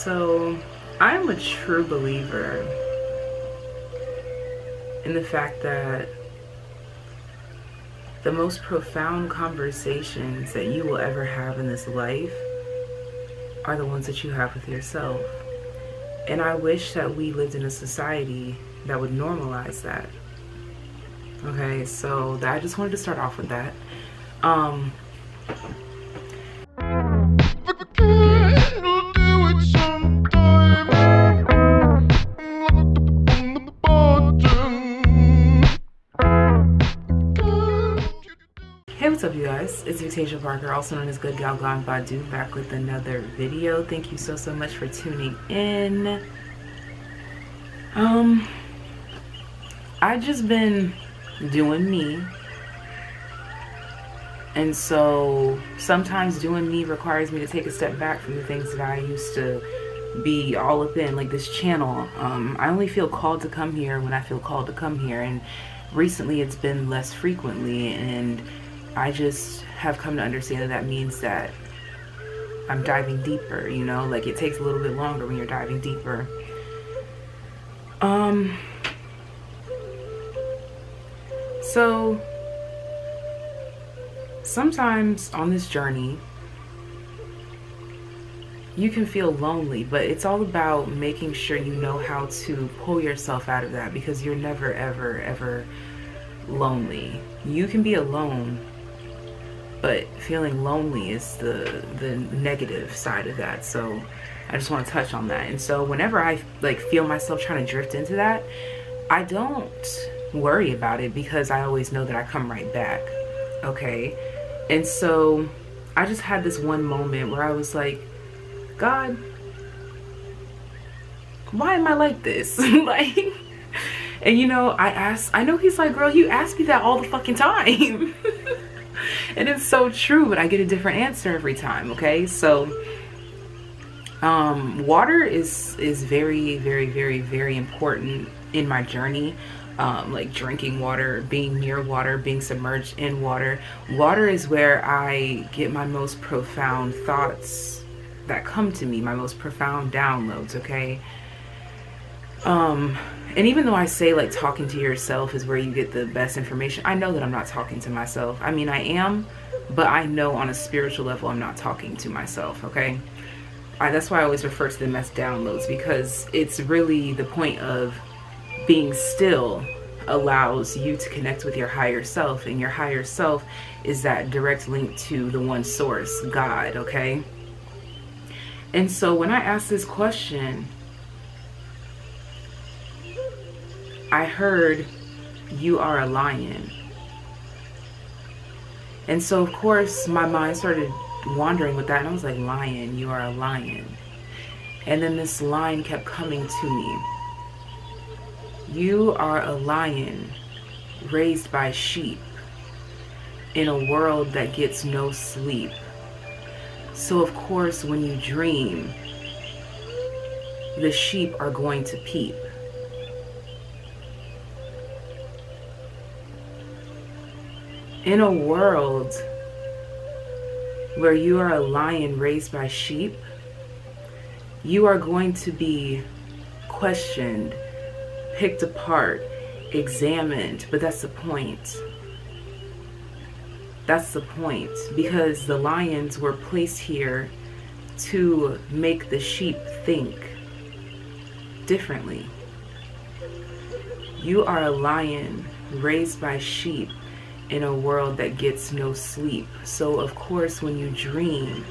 So, I'm a true believer in the fact that the most profound conversations that you will ever have in this life are the ones that you have with yourself. And I wish that we lived in a society that would normalize that. Okay, so I just wanted to start off with that. Hey, what's up, you guys? It's Victoria Parker, also known as Goodgalgonebadu, back with another video. Thank you so much for tuning in. I just been doing me, and so sometimes doing me requires me to take a step back from the things that I used to be all up in, like this channel. I only feel called to come here when I feel called to come here, and recently it's been less frequently, and I just have come to understand that means that I'm diving deeper, you know, like it takes a little bit longer when you're diving deeper. So sometimes on this journey, you can feel lonely, but it's all about making sure you know how to pull yourself out of that, because you're never, ever lonely. You can be alone, but feeling lonely is the negative side of that. So I just want to touch on that. And so whenever I feel myself trying to drift into that, I don't worry about it, because I always know that I come right back. Okay. And so I just had this one moment where I was like, God, why am I like this? Like, and you know, I know he's like, girl, you ask me that all the fucking time. And it's so true, but I get a different answer every time. Okay. So water is very important in my journey. Like drinking water, being near water, being submerged in water. Water is where I get my most profound thoughts that come to me, my most profound downloads. Okay. And even though I say like talking to yourself is where you get the best information, I know that I'm not talking to myself. I mean, I am, but I know on a spiritual level I'm not talking to myself. Okay. That's why I always refer to them as downloads, because it's really the point of being still allows you to connect with your higher self, and your higher self is that direct link to the one source, God. Okay. And so when I asked this question, I heard, you are a lion. And so of course my mind started wandering with that, and I was like, lion, you are a lion. And then this line kept coming to me. You are a lion raised by sheep in a world that gets no sleep. So of course when you dream, the sheep are going to peep. In a world where you are a lion raised by sheep, you are going to be questioned, picked apart, examined. But that's the point. That's the point, because the lions were placed here to make the sheep think differently. You are a lion raised by sheep in a world that gets no sleep. So of course when you dream,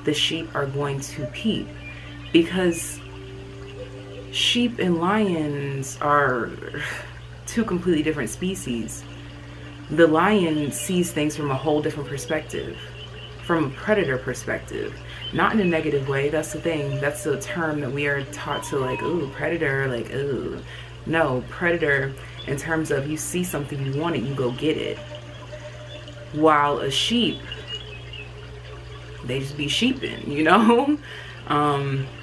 the sheep are going to peep, because sheep and lions are two completely different species. The lion sees things from a whole different perspective, from a predator perspective, not in a negative way. That's the thing. That's the term that we are taught to, like, ooh, predator, like, ooh. No, predator in terms of you see something, you want it, you go get it. While a sheep, they just be sheeping, you know?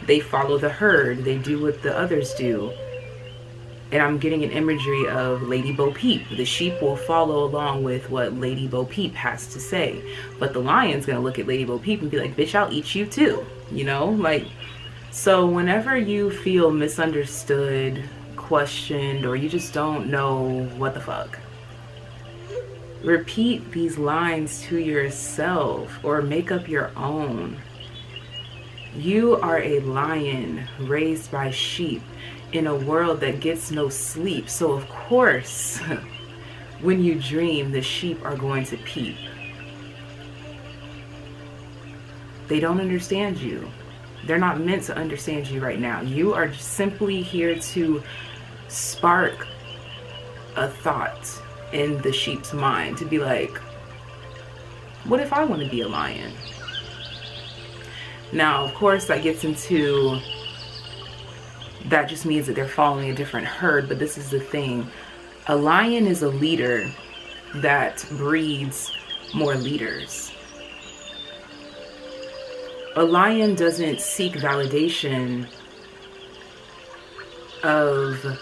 They follow the herd. They do what the others do. And I'm getting an imagery of Lady Bo Peep. The sheep will follow along with what Lady Bo Peep has to say. But the lion's gonna look at Lady Bo Peep and be like, bitch, I'll eat you too. You know, like, So whenever you feel misunderstood, questioned, or you just don't know what the fuck, repeat these lines to yourself or make up your own. You are a lion raised by sheep in a world that gets no sleep. So of course, when you dream, the sheep are going to peep. They don't understand you. They're not meant to understand you right now. You are simply here to spark a thought in the sheep's mind to be like, what if I want to be a lion? Now, of course, that gets into, that just means that they're following a different herd, but this is the thing. A lion is a leader that breeds more leaders. A lion doesn't seek validation of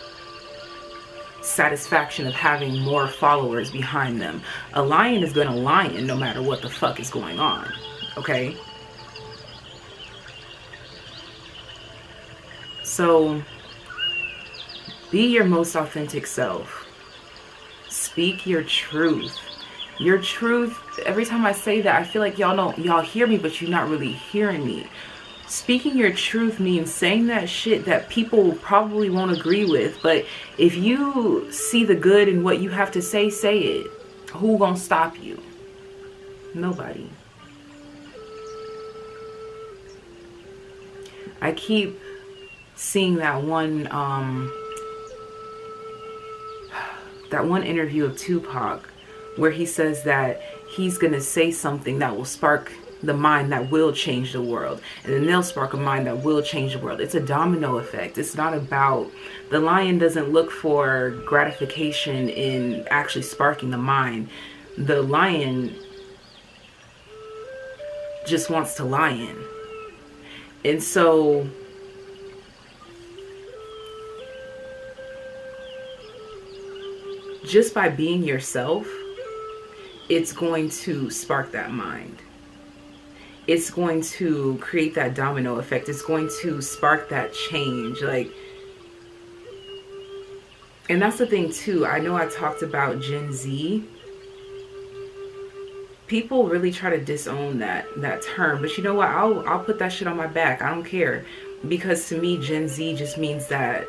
satisfaction of having more followers behind them. A lion is gonna lion no matter what the fuck is going on, okay? So, be your most authentic self. Speak your truth. Your truth, every time I say that, I feel like y'all hear me, but you're not really hearing me. Speaking your truth means saying that shit that people probably won't agree with, but if you see the good in what you have to say, say it. Who gonna stop you? Nobody. I keep seeing that one interview of Tupac where he says that he's gonna say something that will spark the mind that will change the world, and then they'll spark a mind that will change the world. It's a domino effect. It's not about, the lion doesn't look for gratification in actually sparking the mind. The lion just wants to lion. And so just by being yourself, it's going to spark that mind. It's going to create that domino effect. It's going to spark that change. Like, and that's the thing too. I know I talked about Gen Z. People really try to disown that term, but you know what? I'll put that shit on my back. I don't care, because to me, Gen Z just means that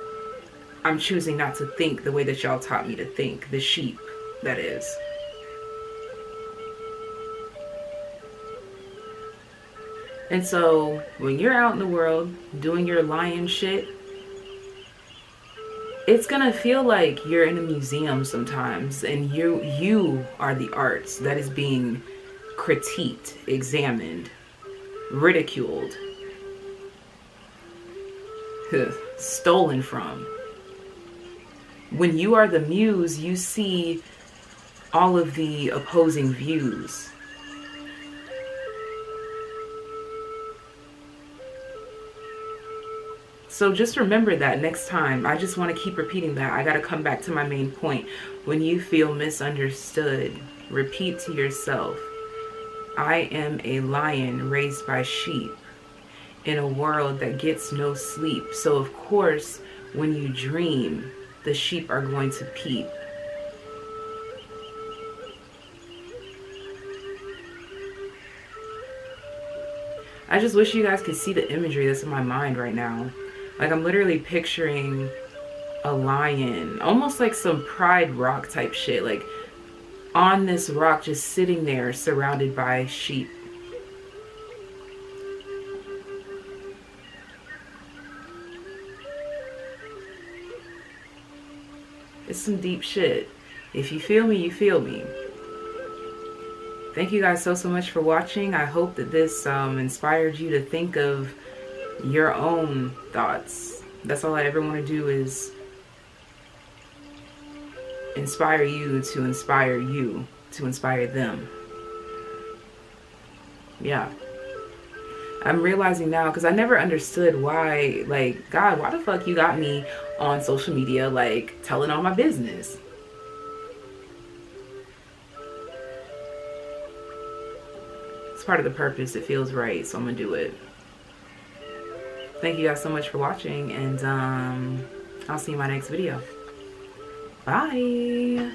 I'm choosing not to think the way that y'all taught me to think. The sheep, that is. And so when you're out in the world doing your lion shit, it's gonna feel like you're in a museum sometimes, and you are the arts that is being critiqued, examined, ridiculed, stolen from. When you are the muse, you see all of the opposing views. So just remember that next time. I just want to keep repeating that. I got to come back to my main point. When you feel misunderstood, repeat to yourself, I am a lion raised by sheep in a world that gets no sleep. So of course, when you dream, the sheep are going to peep. I just wish you guys could see the imagery that's in my mind right now. Like, I'm literally picturing a lion, almost like some Pride Rock type shit, like on this rock, just sitting there surrounded by sheep. It's some deep shit. If you feel me, you feel me. Thank you guys so much for watching. I hope that this inspired you to think of your own thoughts. That's all I ever want to do, is inspire you to inspire them. Yeah. I'm realizing now, because I never understood why, like, God, why the fuck you got me on social media, like, telling all my business? It's part of the purpose. It feels right, so I'm gonna do it. Thank you guys so much for watching, and I'll see you in my next video. Bye.